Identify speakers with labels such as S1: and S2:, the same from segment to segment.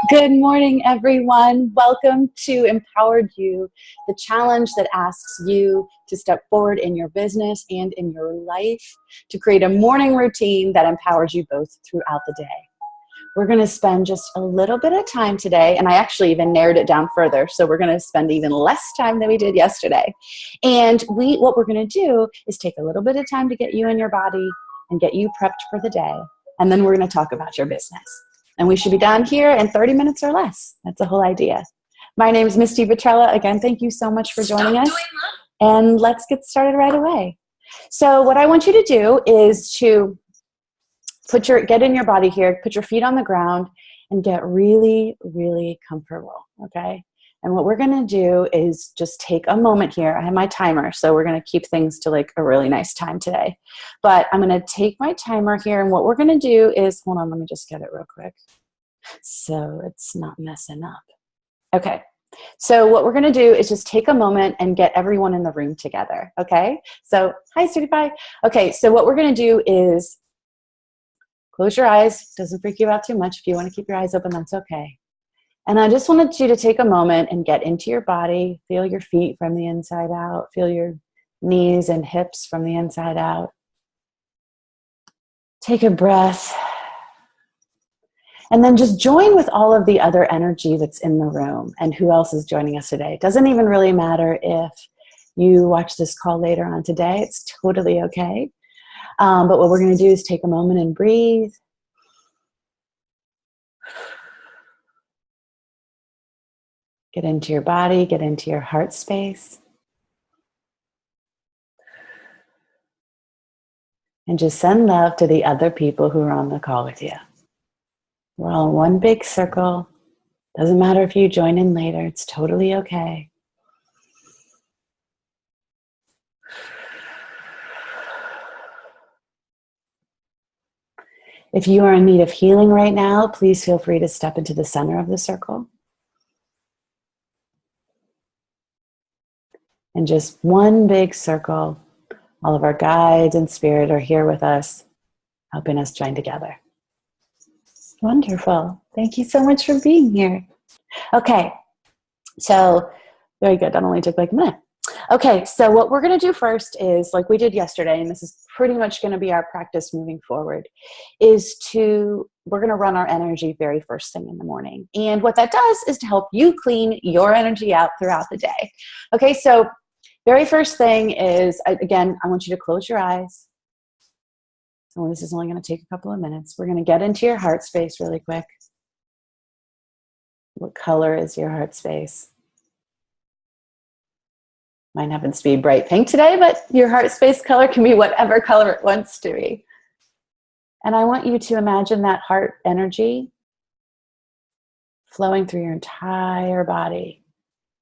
S1: Good morning, everyone. Welcome to Empowered You, the challenge that asks you to step forward in your business and in your life to create a morning routine that empowers you both throughout the day. We're going to spend just a little bit of time today, and I actually even narrowed it down further, so we're going to spend even less time than we did yesterday. And what we're going to do is take a little bit of time to get you in your body and get you prepped for the day, and then we're going to talk about your business. And we should be done here in 30 minutes or less. That's the whole idea. My name is Misty Vitrella. Again, thank you so much for joining us. And let's get started right away. So what I want you to do is to get in your body here, put your feet on the ground, and get really, really comfortable, okay? And what we're going to do is just take a moment here. I have my timer, so we're going to keep things to like a really nice time today. But I'm going to take my timer here, and what we're going to do is, hold on, let me just get it real quick so it's not messing up. Okay, so what we're going to do is just take a moment and get everyone in the room together, okay? So, hi, Sweetie Pie. Okay, so what we're going to do is close your eyes. Doesn't freak you out too much. If you want to keep your eyes open, that's okay. And I just wanted you to take a moment and get into your body, feel your feet from the inside out, feel your knees and hips from the inside out. Take a breath. And then just join with all of the other energy that's in the room and who else is joining us today. It doesn't even really matter if you watch this call later on today. It's totally okay. But what we're going to do is take a moment and breathe. Get into your body, get into your heart space. And just send love to the other people who are on the call with you. We're all in one big circle. Doesn't matter if you join in later, it's totally okay. If you are in need of healing right now, please feel free to step into the center of the circle. And just one big circle. All of our guides and spirit are here with us, helping us join together. Wonderful. Thank you so much for being here. Okay, so very good. That only took like a minute. Okay, so what we're going to do first is, like we did yesterday, and this is pretty much going to be our practice moving forward, we're going to run our energy very first thing in the morning. And what that does is to help you clean your energy out throughout the day. Okay, so very first thing is, again, I want you to close your eyes. So this is only going to take a couple of minutes. We're going to get into your heart space really quick. What color is your heart space? Mine happens to be bright pink today, but your heart space color can be whatever color it wants to be. And I want you to imagine that heart energy flowing through your entire body.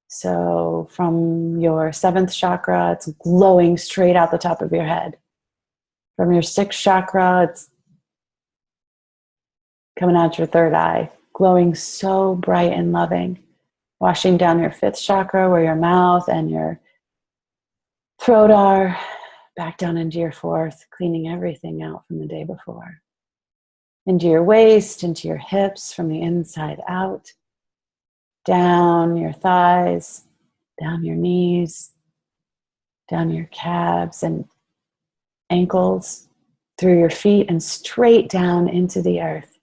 S1: So from your 7th chakra, it's glowing straight out the top of your head. From your 6th chakra, it's coming out your 3rd eye, glowing so bright and loving, washing down your 5th chakra where your mouth and your throat are, back down into your 4th, cleaning everything out from the day before. Into your waist, into your hips from the inside out, down your thighs, down your knees, down your calves and ankles, through your feet and straight down into the earth,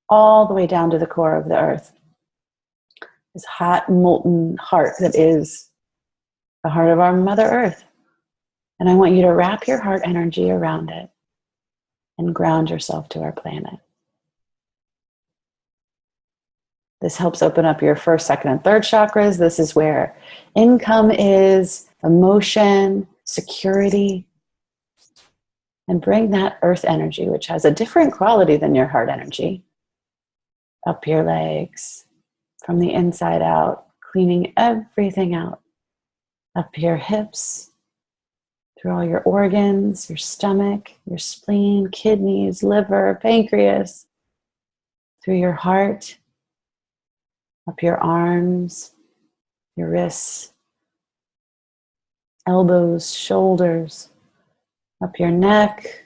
S1: all the way down to the core of the earth. This hot, molten heart that is the heart of our Mother Earth. And I want you to wrap your heart energy around it and ground yourself to our planet. This helps open up your 1st, 2nd, and 3rd chakras. This is where income is, emotion, security. And bring that earth energy, which has a different quality than your heart energy, up your legs, from the inside out, cleaning everything out. Up your hips, through all your organs, your stomach, your spleen, kidneys, liver, pancreas, through your heart, up your arms, your wrists, elbows, shoulders, up your neck,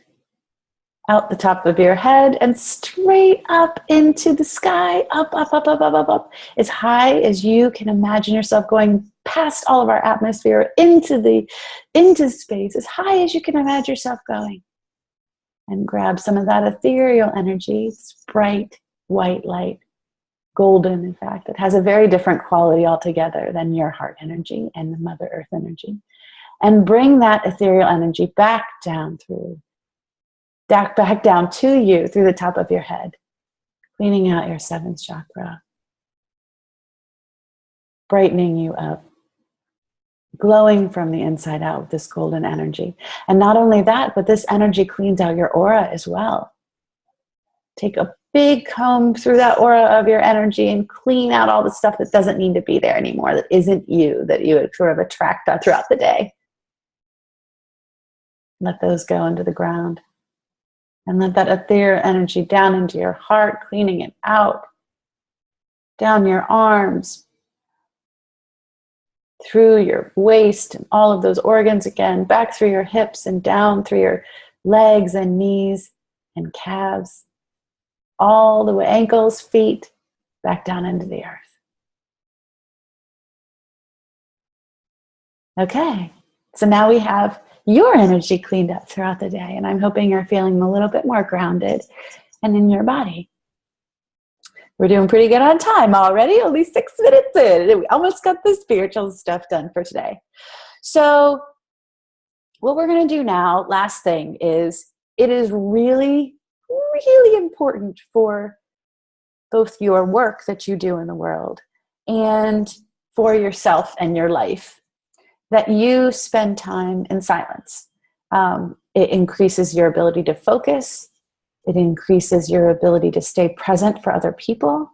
S1: out the top of your head and straight up into the sky, up, up, up, up, up, up, up, as high as you can imagine yourself, going past all of our atmosphere into space, as high as you can imagine yourself going. And grab some of that ethereal energy, this bright white light, golden, in fact. It has a very different quality altogether than your heart energy and the Mother Earth energy. And bring that ethereal energy back down back down to you through the top of your head, cleaning out your seventh chakra, brightening you up, glowing from the inside out with this golden energy. And not only that, but this energy cleans out your aura as well. Take a big comb through that aura of your energy and clean out all the stuff that doesn't need to be there anymore, that isn't you, that you would sort of attract throughout the day. Let those go into the ground. And let that ethereal energy down into your heart, cleaning it out, down your arms, through your waist and all of those organs again, back through your hips and down through your legs and knees and calves, all the way, ankles, feet, back down into the earth. Okay, so now we have your energy cleaned up throughout the day, and I'm hoping you're feeling a little bit more grounded and in your body. We're doing pretty good on time already, only 6 minutes in. We almost got the spiritual stuff done for today. So what we're going to do now, last thing, is it is really, really important for both your work that you do in the world and for yourself and your life that you spend time in silence. It increases your ability to focus. It increases your ability to stay present for other people.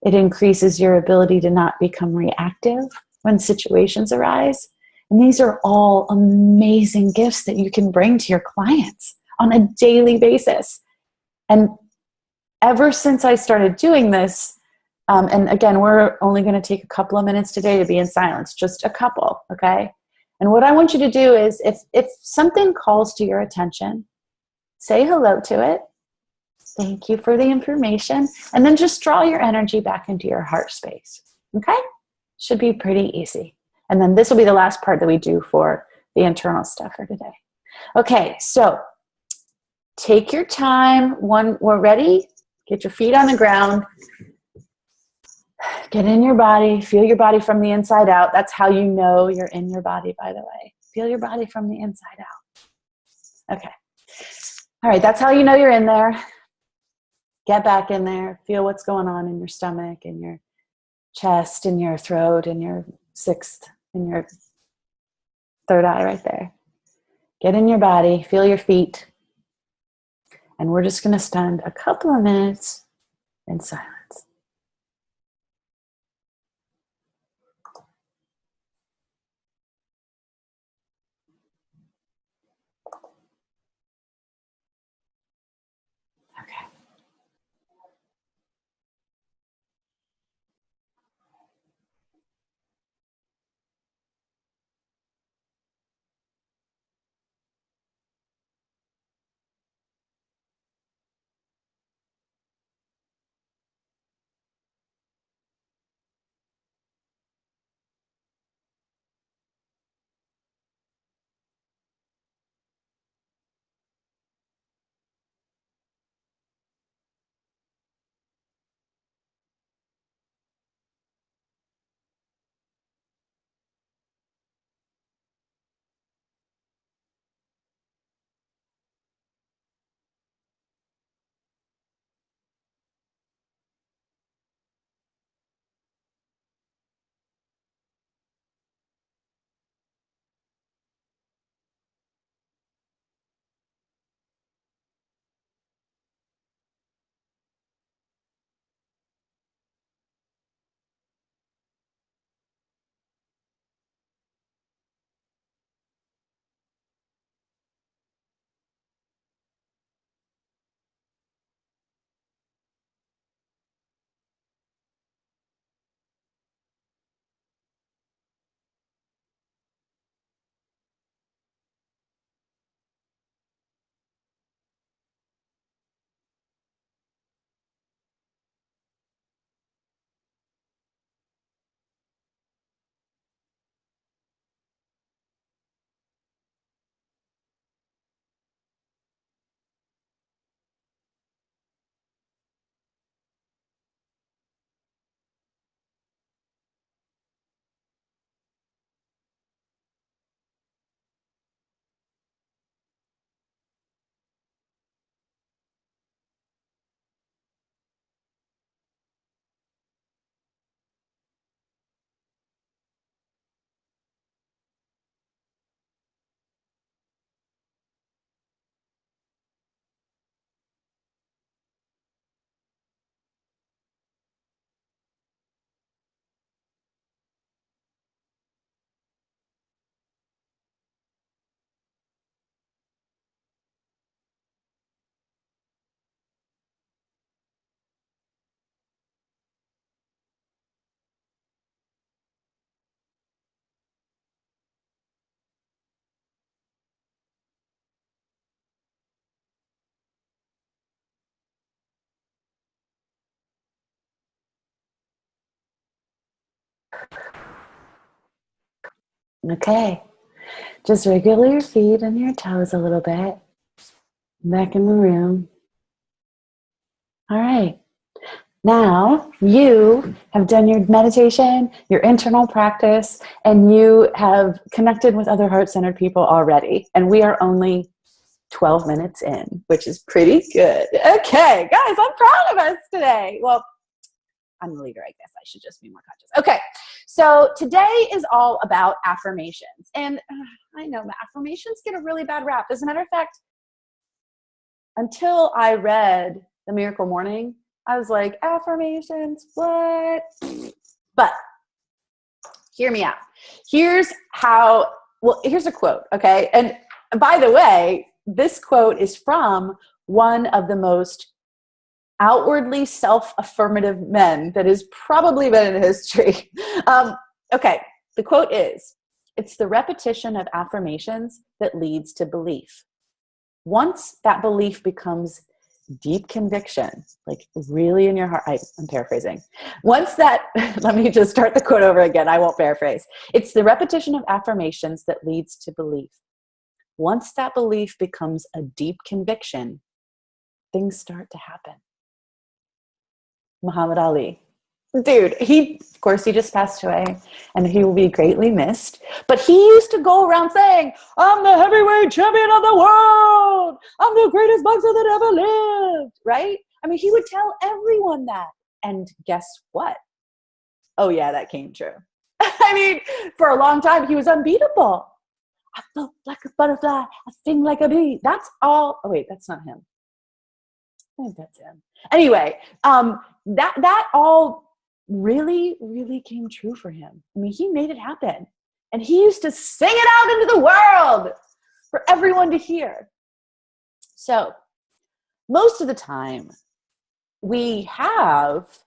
S1: It increases your ability to not become reactive when situations arise. And these are all amazing gifts that you can bring to your clients on a daily basis. And ever since I started doing this, and again, we're only going to take a couple of minutes today to be in silence, just a couple, okay? And what I want you to do is, if something calls to your attention, say hello to it. Thank you for the information. And then just draw your energy back into your heart space, okay? Should be pretty easy. And then this will be the last part that we do for the internal stuff for today. Okay, so take your time. We're ready. Get your feet on the ground. Get in your body. Feel your body from the inside out. That's how you know you're in your body, by the way. Feel your body from the inside out. Okay. All right, that's how you know you're in there. Get back in there. Feel what's going on in your stomach, in your chest, in your throat, in your sixth, in your third eye right there. Get in your body. Feel your feet. And we're just going to spend a couple of minutes in silence. Okay. Okay. Just wiggle your feet and your toes a little bit. Back in the room. All right. Now you have done your meditation, your internal practice, and you have connected with other heart-centered people already. And we are only 12 minutes in, which is pretty good. Okay, guys, I'm proud of us today. Well, I'm the leader, I guess. I should just be more conscious. Okay, so today is all about affirmations. And I know affirmations get a really bad rap. As a matter of fact, until I read The Miracle Morning, I was like, affirmations, what? But hear me out. Here's a quote, okay? And by the way, this quote is from one of the most outwardly self-affirmative men that has probably been in history. Okay, the quote is, "It's the repetition of affirmations that leads to belief. Once that belief becomes deep conviction, like really in your heart," I'm paraphrasing. Once that, let me just start the quote over again. I won't paraphrase. "It's the repetition of affirmations that leads to belief. Once that belief becomes a deep conviction, things start to happen." Muhammad Ali. Dude, of course, he just passed away and he will be greatly missed. But he used to go around saying, "I'm the heavyweight champion of the world. I'm the greatest boxer that ever lived," right? I mean, he would tell everyone that. And guess what? Oh yeah, that came true. I mean, for a long time, he was unbeatable. "I float like a butterfly. I sting like a bee." That's all. Oh wait, that's not him. I think that's him. Anyway, that all really, really came true for him. I mean, he made it happen. And he used to sing it out into the world for everyone to hear. So most of the time, we have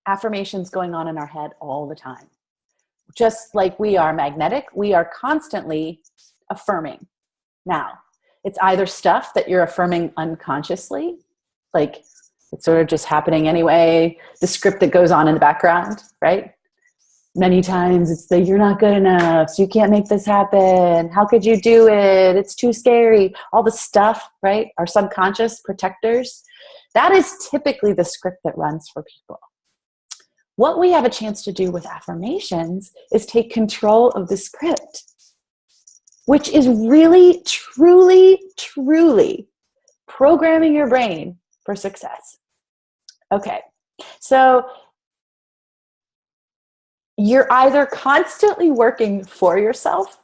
S1: affirmations going on in our head all the time. Just like we are magnetic, we are constantly affirming. Now, it's either stuff that you're affirming unconsciously, like it's sort of just happening anyway, the script that goes on in the background, right? Many times it's the, "You're not good enough, so you can't make this happen. How could you do it? It's too scary." All the stuff, right? Our subconscious protectors. That is typically the script that runs for people. What we have a chance to do with affirmations is take control of the script, which is really, truly, truly programming your brain for success. Okay, so you're either constantly working for yourself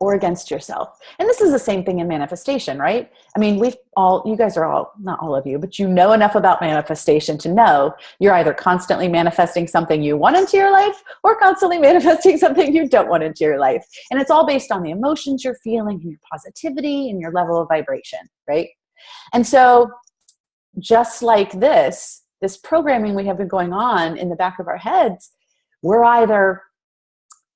S1: or against yourself. And this is the same thing in manifestation, right? I mean, you guys are all, not all of you, but you know enough about manifestation to know you're either constantly manifesting something you want into your life or constantly manifesting something you don't want into your life. And it's all based on the emotions you're feeling and your positivity and your level of vibration, right? And so just like this programming we have been going on in the back of our heads, we're either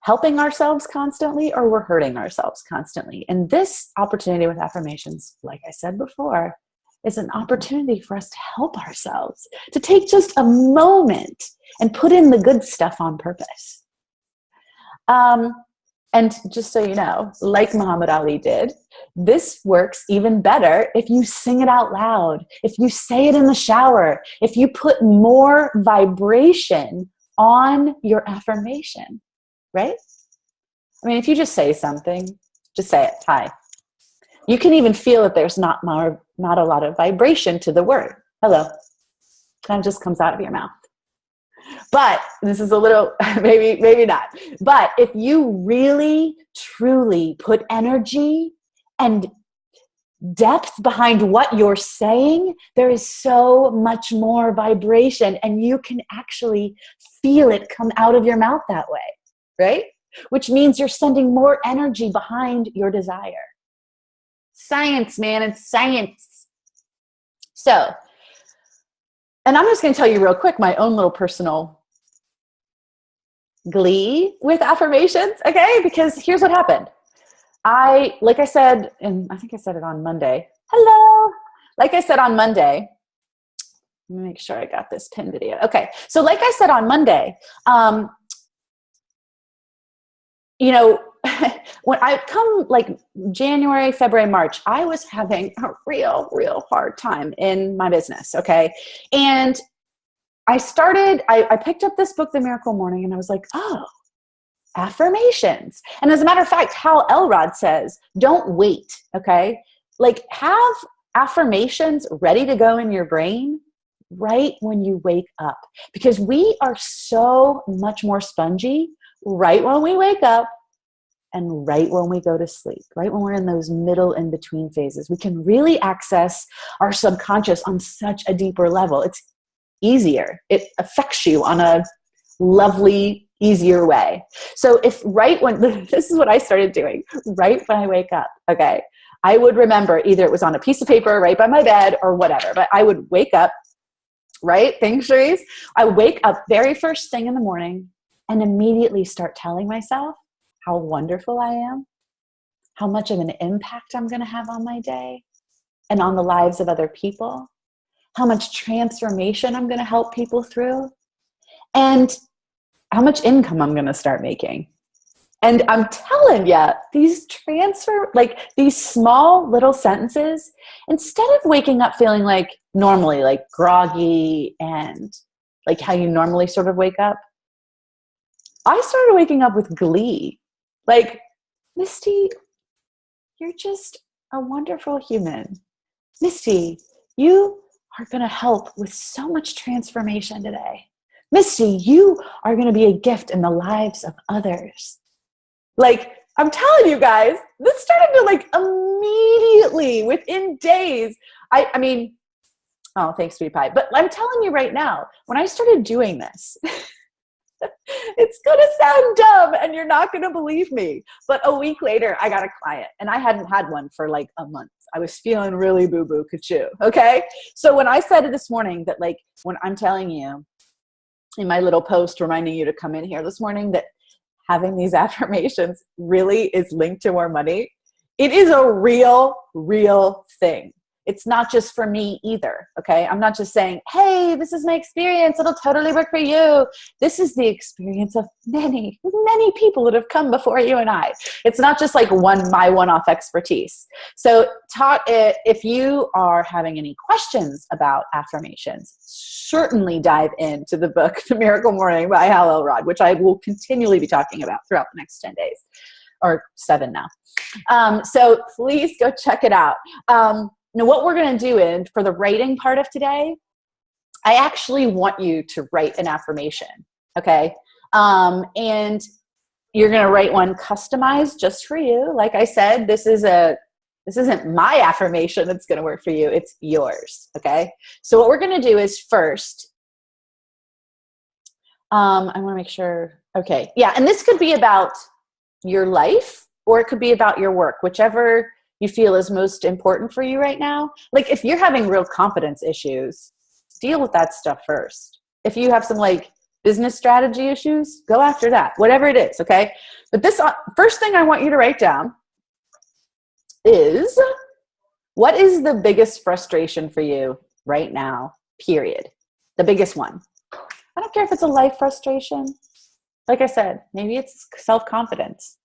S1: helping ourselves constantly or we're hurting ourselves constantly. And this opportunity with affirmations, like I said before, is an opportunity for us to help ourselves, to take just a moment and put in the good stuff on purpose. And just so you know, like Muhammad Ali did, this works even better if you sing it out loud, if you say it in the shower, if you put more vibration on your affirmation, right? I mean, if you just say something, just say it. "Hi." You can even feel that there's not a lot of vibration to the word. "Hello." Kind of just comes out of your mouth. But this is a little, maybe not. But if you really, truly put energy and depth behind what you're saying, there is so much more vibration and you can actually feel it come out of your mouth that way, right? Which means you're sending more energy behind your desire. Science, man, it's science. So, and I'm just going to tell you real quick my own little personal glee with affirmations, okay? Because here's what happened. Like I said, and I think I said it on Monday. Hello. Like I said on Monday, let me make sure I got this pinned video. Okay. So like I said on Monday, you know, when I come like January, February, March, I was having a real hard time in my business. Okay. And I picked up this book, The Miracle Morning, and I was like, oh, affirmations. And as a matter of fact, Hal Elrod says, don't wait. Okay. Like, have affirmations ready to go in your brain right when you wake up, because we are so much more spongy right when we wake up and right when we go to sleep, right when we're in those middle in between phases. We can really access our subconscious on such a deeper level. It's easier. It affects you on a lovely, easier way. So if right when, this is what I started doing, right when I wake up, okay, I would remember either it was on a piece of paper right by my bed or whatever, but I would wake up, right? Thanks, Cherise. I wake up very first thing in the morning and immediately start telling myself how wonderful I am, how much of an impact I'm going to have on my day and on the lives of other people, how much transformation I'm going to help people through, and how much income I'm going to start making. And I'm telling you, these small little sentences, instead of waking up feeling like normally, like groggy and like how you normally sort of wake up, I started waking up with glee. Like, Misty, you're just a wonderful human. Misty, you are going to help with so much transformation today. Misty, you are going to be a gift in the lives of others. Like, I'm telling you guys, this started to like immediately within days. I mean, oh, thanks, sweet pie. But I'm telling you right now, when I started doing this, it's going to sound dumb and you're not going to believe me. But a week later, I got a client and I hadn't had one for like a month. I was feeling really boo-boo ka-choo. Okay. So when I said this morning that, like, when I'm telling you in my little post reminding you to come in here this morning that having these affirmations really is linked to more money, it is a real thing. It's not just for me either, okay? I'm not just saying, hey, this is my experience, it'll totally work for you. This is the experience of many people that have come before you and I. It's not just like my one-off expertise. So if you are having any questions about affirmations, certainly dive into the book, The Miracle Morning by Hal Elrod, which I will continually be talking about throughout the next 10 days, or 7 now. So please go check it out. Now, what we're going to do is, for the writing part of today, I actually want you to write an affirmation, okay? And you're going to write one customized just for you. Like I said, this isn't my affirmation that's going to work for you. It's yours, okay? So what we're going to do is first, I want to make sure, okay. Yeah, and this could be about your life or it could be about your work, whichever you feel is most important for you right now. Like, if you're having real confidence issues, deal with that stuff first. If you have some like business strategy issues, go after that, whatever it is, okay? But this first thing I want you to write down is, what is the biggest frustration for you right now, period? The biggest one. I don't care if it's a life frustration. Like I said, maybe it's self-confidence.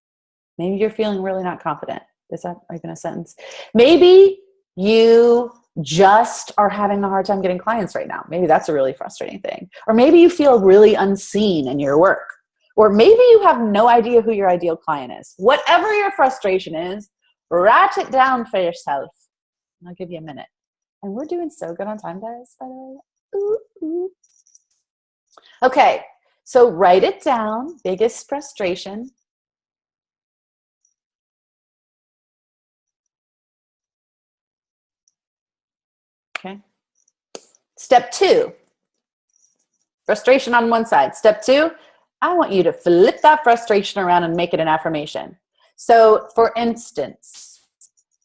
S1: Maybe you're feeling really not confident. Is that even a sentence? Maybe you just are having a hard time getting clients right now. Maybe that's a really frustrating thing. Or maybe you feel really unseen in your work. Or maybe you have no idea who your ideal client is. Whatever your frustration is, write it down for yourself. I'll give you a minute. And we're doing so good on time, guys, by the way. Ooh, ooh. Okay, so write it down. Biggest frustration. Okay. Step 2, frustration on one side. Step 2, I want you to flip that frustration around and make it an affirmation. So, for instance,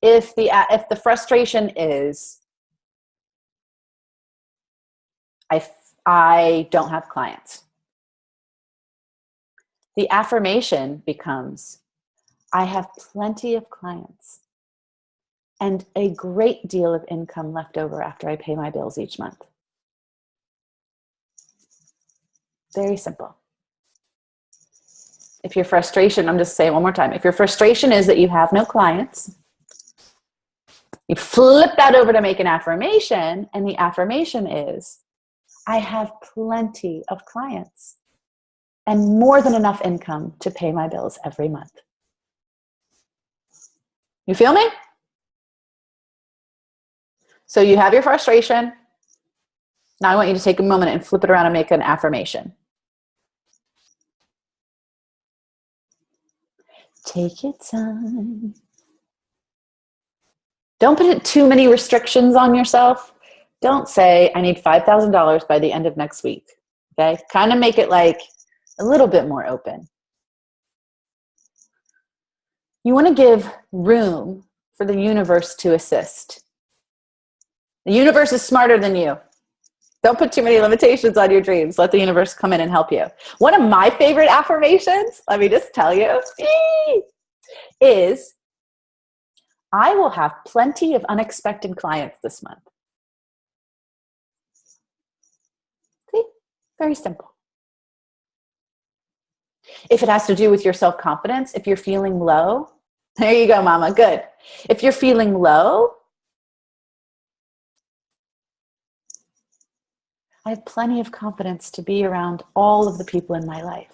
S1: if the frustration is, I don't have clients, the affirmation becomes, I have plenty of clients and a great deal of income left over after I pay my bills each month. Very simple. if your frustration, I'm just saying one more time, if your frustration is that you have no clients, you flip that over to make an affirmation, and the affirmation is, I have plenty of clients and more than enough income to pay my bills every month. You feel me? So you have your frustration. Now I want you to take a moment and flip it around and make an affirmation. Take your time. Don't put too many restrictions on yourself. Don't say, I need $5,000 by the end of next week. Okay? Kind of make it like a little bit more open. You want to give room for the universe to assist. The universe is smarter than you. Don't put too many limitations on your dreams. Let the universe come in and help you. One of my favorite affirmations, let me just tell you, is I will have plenty of unexpected clients this month. See? Very simple. If it has to do with your self-confidence, if you're feeling low, there you go, mama, good. If you're feeling low, I have plenty of confidence to be around all of the people in my life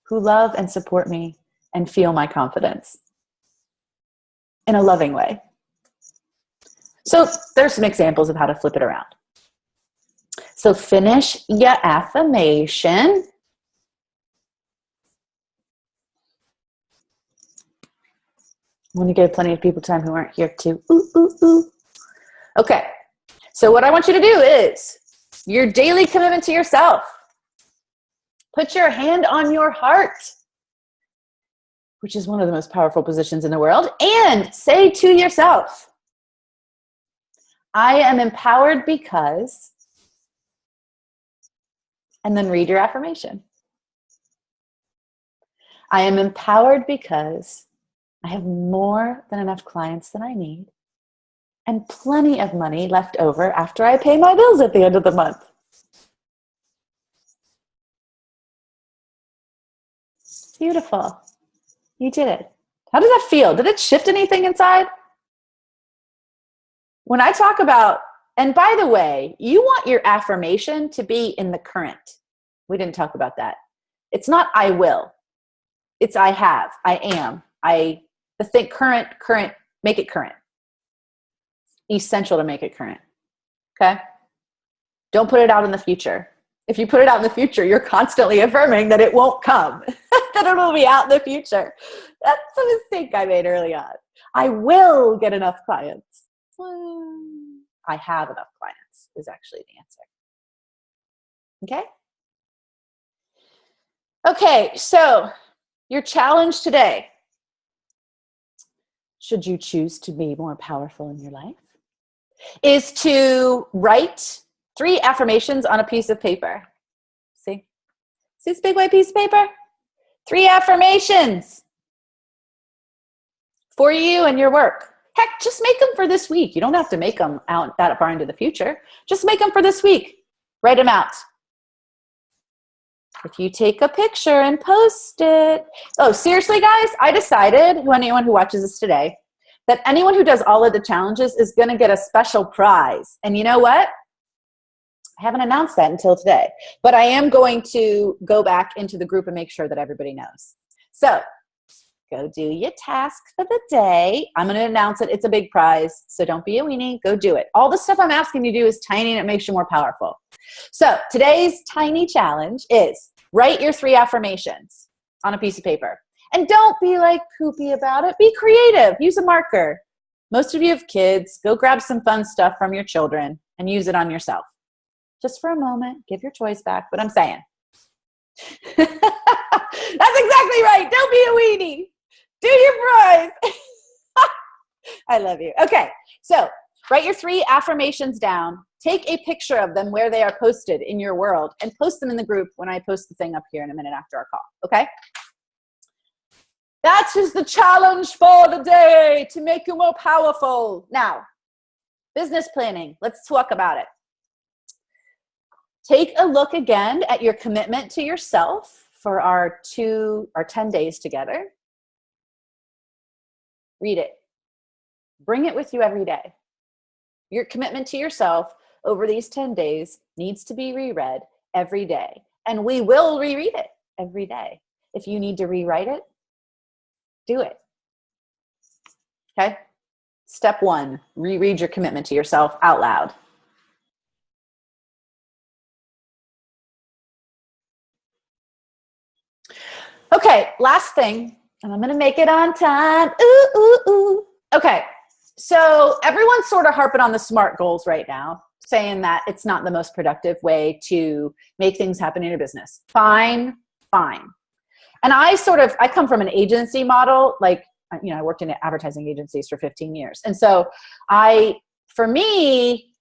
S1: who love and support me and feel my confidence in a loving way. So there's some examples of how to flip it around. So finish your affirmation. I want to give plenty of people time who aren't here too. Ooh, ooh, ooh. Okay. So what I want you to do is your daily commitment to yourself. Put your hand on your heart, which is one of the most powerful positions in the world, and say to yourself, I am empowered because, and then read your affirmation. I am empowered because I have more than enough clients than I need and plenty of money left over after I pay my bills at the end of the month. Beautiful. You did it. How did that feel? Did it shift anything inside? When I talk about, and by the way, you want your affirmation to be in the current. We didn't talk about that. It's not I will. It's I have, I am, current, make it current. Essential to make it current. Okay? Don't put it out in the future. If you put it out in the future, you're constantly affirming that it won't come, that it will be out in the future. That's a mistake I made early on. I will get enough clients. I have enough clients is actually the answer. Okay? Okay, so your challenge today, should you choose to be more powerful in your life, is to write 3 affirmations on a piece of paper. See this big white piece of paper? 3 affirmations for you and your work. Heck, just make them for this week. You don't have to make them out that far into the future. Just make them for this week. Write them out. If you take a picture and post it. Oh, seriously, guys, I decided, anyone who watches this today, that anyone who does all of the challenges is going to get a special prize. And you know what? I haven't announced that until today, but I am going to go back into the group and make sure that everybody knows. So go do your task for the day. I'm going to announce it. It's a big prize, so don't be a weenie. Go do it. All the stuff I'm asking you to do is tiny and it makes you more powerful. So today's tiny challenge is write your 3 affirmations on a piece of paper. And don't be like poopy about it. Be creative. Use a marker. Most of you have kids. Go grab some fun stuff from your children and use it on yourself. Just for a moment. Give your toys back. But I'm saying. That's exactly right. Don't be a weenie. Do your prize. I love you. Okay. So write your 3 affirmations down. Take a picture of them where they are posted in your world and post them in the group when I post the thing up here in a minute after our call. Okay? That is the challenge for the day, to make you more powerful. Now, business planning. Let's talk about it. Take a look again at your commitment to yourself for our 10 days together. Read it. Bring it with you every day. Your commitment to yourself over these 10 days needs to be reread every day. And we will reread it every day. If you need to rewrite it, do it. Okay? Step 1, reread your commitment to yourself out loud. Okay, last thing, and I'm going to make it on time. Ooh, ooh, ooh. Okay, so everyone's sort of harping on the SMART goals right now, saying that it's not the most productive way to make things happen in your business. Fine, fine. And I come from an agency model, like, you know, I worked in advertising agencies for 15 years. And so for me,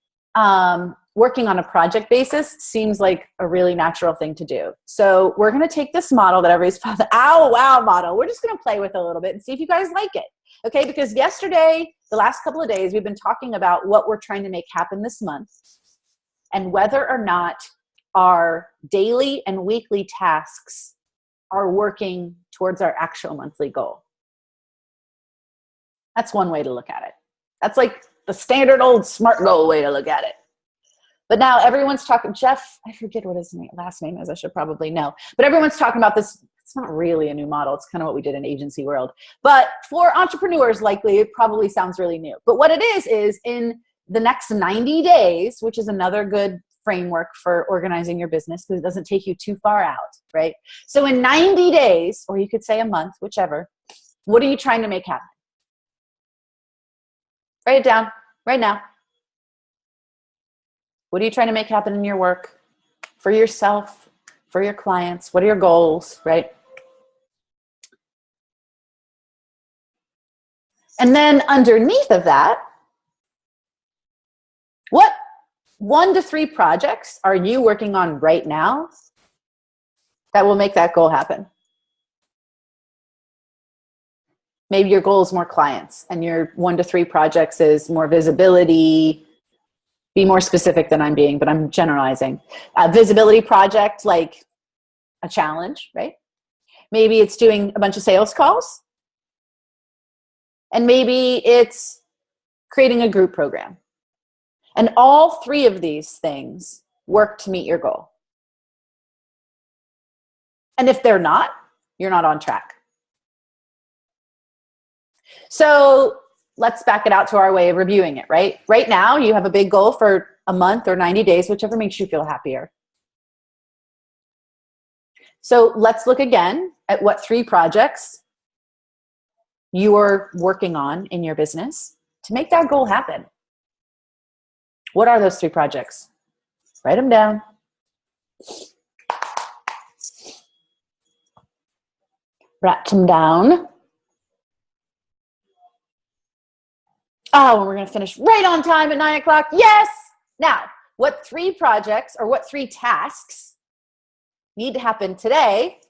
S1: working on a project basis seems like a really natural thing to do. So we're going to take this model that everybody's model. We're just going to play with it a little bit and see if you guys like it. Okay. Because yesterday, the last couple of days, we've been talking about what we're trying to make happen this month and whether or not our daily and weekly tasks are working towards our actual monthly goal. That's one way to look at it. That's like the standard old SMART goal way to look at it. But now everyone's talking, Jeff, I forget what his last name is. I should probably know. But everyone's talking about this. It's not really a new model. It's kind of what we did in agency world. But for entrepreneurs, likely, it probably sounds really new. But what it is in the next 90 days, which is another good framework for organizing your business because it doesn't take you too far out, right? So in 90 days, or you could say a month, whichever, what are you trying to make happen? Write it down right now. What are you trying to make happen in your work, for yourself, for your clients? What are your goals, right? And then underneath of that, what 1 to 3 projects are you working on right now that will make that goal happen? Maybe your goal is more clients and your 1 to 3 projects is more visibility. Be more specific than I'm being, but I'm generalizing. A visibility project, like a challenge, right? Maybe it's doing a bunch of sales calls. And maybe it's creating a group program. And all 3 of these things work to meet your goal. And if they're not, you're not on track. So let's back it out to our way of reviewing it, right? Right now, you have a big goal for a month or 90 days, whichever makes you feel happier. So let's look again at what 3 projects you're working on in your business to make that goal happen. What are those 3 projects? Write them down. Write them down. Oh, and we're going to finish right on time at 9 o'clock. Yes! Now, what 3 projects or what 3 tasks need to happen today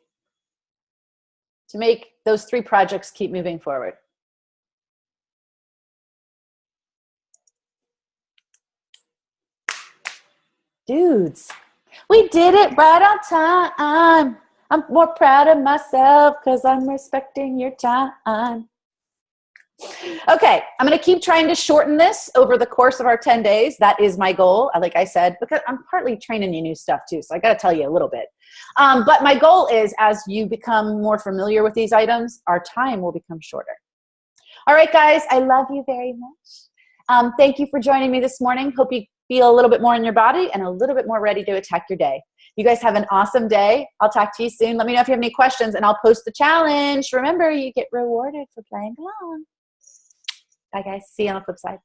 S1: to make those 3 projects keep moving forward? Dudes, we did it right on time. I'm more proud of myself because I'm respecting your time. Okay, I'm going to keep trying to shorten this over the course of our 10 days. That is my goal, like I said, because I'm partly training you new stuff too, so I got to tell you a little bit. But my goal is, as you become more familiar with these items, our time will become shorter. All right, guys, I love you very much. Thank you for joining me this morning. Hope you feel a little bit more in your body and a little bit more ready to attack your day. You guys have an awesome day. I'll talk to you soon. Let me know if you have any questions, and I'll post the challenge. Remember, you get rewarded for playing along. Bye, guys. See you on the flip side.